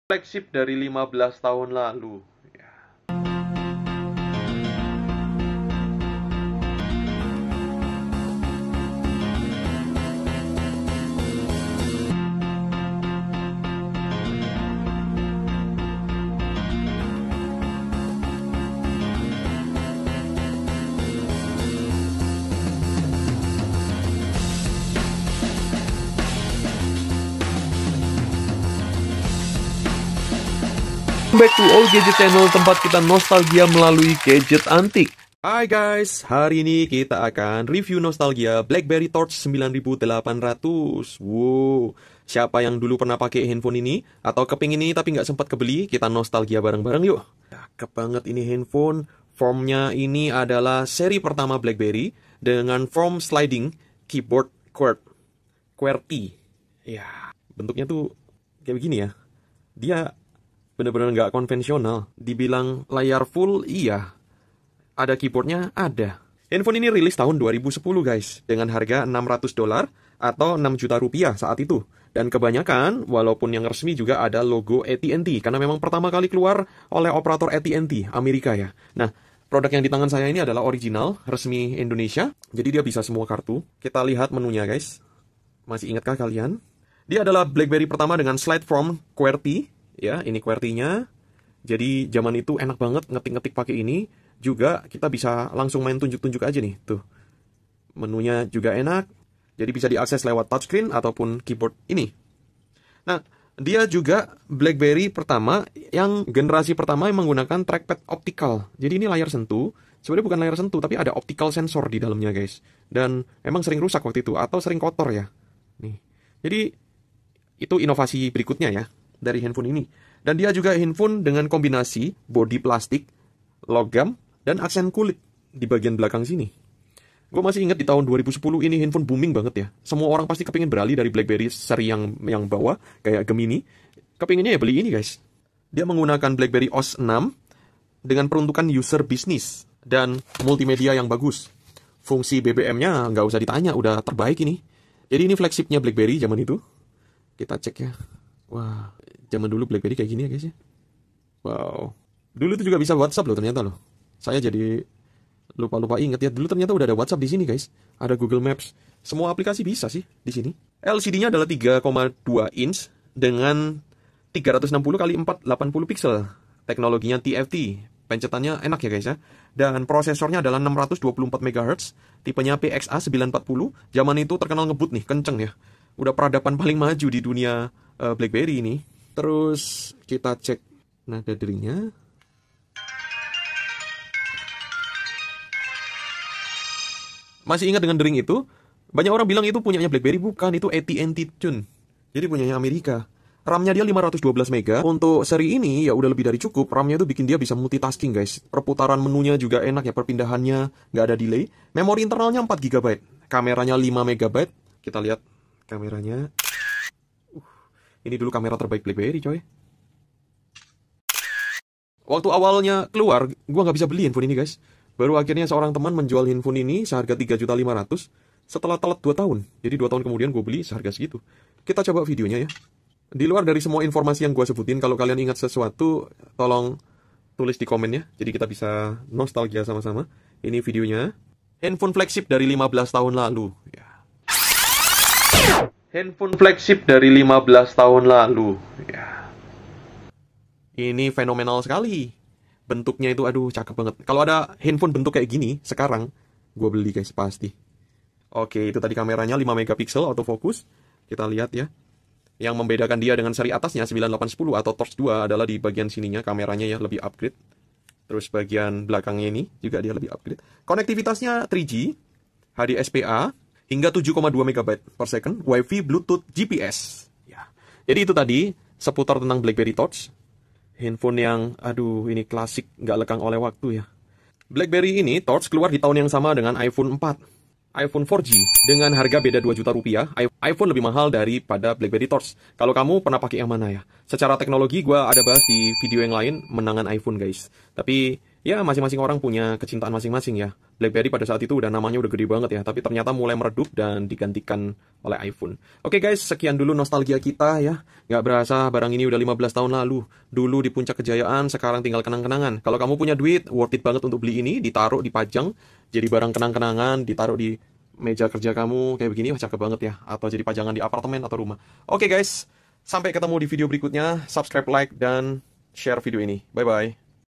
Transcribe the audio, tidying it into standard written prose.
Flagship dari 15 tahun lalu. Ya. Back to All Gadget Channel, tempat kita nostalgia melalui gadget antik. Hai guys, hari ini kita akan review nostalgia BlackBerry Torch 9800. Wow, siapa yang dulu pernah pakai handphone ini atau kepingin ini tapi nggak sempat kebeli? Kita nostalgia bareng-bareng yuk. Cakep banget ini handphone. Formnya ini adalah seri pertama BlackBerry dengan form sliding keyboard QWERTY. Ya, bentuknya tuh kayak begini ya. Dia bener-bener nggak konvensional. Dibilang layar full, iya. Ada keyboardnya, ada. Handphone ini rilis tahun 2010 guys, dengan harga $600 atau 6 juta rupiah saat itu. Dan kebanyakan, walaupun yang resmi juga ada logo AT&T, karena memang pertama kali keluar oleh operator AT&T, Amerika ya. Nah, produk yang di tangan saya ini adalah original, resmi Indonesia. Jadi dia bisa semua kartu. Kita lihat menunya guys. Masih ingatkah kalian? Dia adalah BlackBerry pertama dengan slide form QWERTY. Ya, ini QWERTY-nya. Jadi zaman itu enak banget ngetik-ngetik pakai ini. Juga kita bisa langsung main tunjuk-tunjuk aja nih. Tuh. Menunya juga enak. Jadi bisa diakses lewat touchscreen ataupun keyboard ini. Nah, dia juga BlackBerry pertama yang generasi pertama yang menggunakan trackpad optikal. Jadi ini layar sentuh. Sebenarnya bukan layar sentuh, tapi ada optical sensor di dalamnya, guys. Dan emang sering rusak waktu itu atau sering kotor ya. Nih. Jadi itu inovasi berikutnya ya dari handphone ini. Dan dia juga handphone dengan kombinasi bodi plastik, logam, dan aksen kulit di bagian belakang sini. Gue masih ingat di tahun 2010 ini handphone booming banget ya. Semua orang pasti kepingin beralih dari BlackBerry seri yang bawah, kayak Gemini. Kepinginnya ya beli ini guys. Dia menggunakan BlackBerry OS 6 dengan peruntukan user bisnis dan multimedia yang bagus. Fungsi BBM-nya nggak usah ditanya, udah terbaik ini. Jadi ini flagshipnya BlackBerry zaman itu. Kita cek ya. Wah, zaman dulu BlackBerry kayak gini ya guys ya. Wow. Dulu itu juga bisa WhatsApp loh ternyata loh. Saya jadi lupa inget ya. Dulu ternyata udah ada WhatsApp di sini guys. Ada Google Maps. Semua aplikasi bisa sih di sini. LCD-nya adalah 3,2 inch dengan 360 kali 480 pixel. Teknologinya TFT. Pencetannya enak ya guys ya. Dan prosesornya adalah 624 MHz. Tipenya PXA 940. Zaman itu terkenal ngebut nih, kenceng ya. Udah peradaban paling maju di dunia BlackBerry ini. Terus kita cek nada deringnya. Masih ingat dengan dering itu? Banyak orang bilang itu punyanya BlackBerry, bukan, itu AT&T Tune. Jadi punyanya Amerika. RAM-nya dia 512 MB. Untuk seri ini ya udah lebih dari cukup. RAM-nya itu bikin dia bisa multitasking guys. Perputaran menunya juga enak ya, perpindahannya nggak ada delay. Memori internalnya 4 GB. Kameranya 5 MB. Kita lihat kameranya. Ini dulu kamera terbaik BlackBerry coy. Waktu awalnya keluar, gua nggak bisa beli handphone ini guys. Baru akhirnya seorang teman menjual handphone ini seharga 3.500.000 setelah telat 2 tahun. Jadi 2 tahun kemudian gue beli seharga segitu. Kita coba videonya ya. Di luar dari semua informasi yang gue sebutin, kalau kalian ingat sesuatu, tolong tulis di komen ya. Jadi kita bisa nostalgia sama-sama. Ini videonya. Handphone flagship dari 15 tahun lalu. Ya. Handphone flagship dari 15 tahun lalu. Ya. Ini fenomenal sekali. Bentuknya itu aduh cakep banget. Kalau ada handphone bentuk kayak gini sekarang, gue beli guys pasti. Oke, itu tadi kameranya 5 megapiksel autofocus. Kita lihat ya. Yang membedakan dia dengan seri atasnya 9810 atau Torch 2 adalah di bagian sininya kameranya ya lebih upgrade. Terus bagian belakangnya ini juga dia lebih upgrade. Konektivitasnya 3G, HDSPA hingga 7,2 MB per second, Wi-Fi, Bluetooth, GPS. Ya. Jadi itu tadi seputar tentang BlackBerry Torch. Handphone yang, aduh, ini klasik, nggak lekang oleh waktu ya. BlackBerry ini, Torch, keluar di tahun yang sama dengan iPhone 4. iPhone 4G, dengan harga beda 2 juta rupiah, iPhone lebih mahal daripada BlackBerry Torch. Kalau kamu pernah pakai yang mana ya? Secara teknologi, gue ada bahas di video yang lain, menangan iPhone guys. Tapi, Ya, masing-masing orang punya kecintaan masing-masing ya. BlackBerry pada saat itu namanya udah gede banget ya, tapi ternyata mulai meredup dan digantikan oleh iPhone. Oke guys, sekian dulu nostalgia kita ya. Nggak berasa barang ini udah 15 tahun lalu. Dulu di puncak kejayaan, sekarang tinggal kenang-kenangan. Kalau kamu punya duit, worth it banget untuk beli ini, ditaruh, dipajang, jadi barang kenang-kenangan, ditaruh di meja kerja kamu, kayak begini, wah, cakep banget ya. Atau jadi pajangan di apartemen atau rumah. Oke guys, sampai ketemu di video berikutnya. Subscribe, like, dan share video ini. Bye-bye.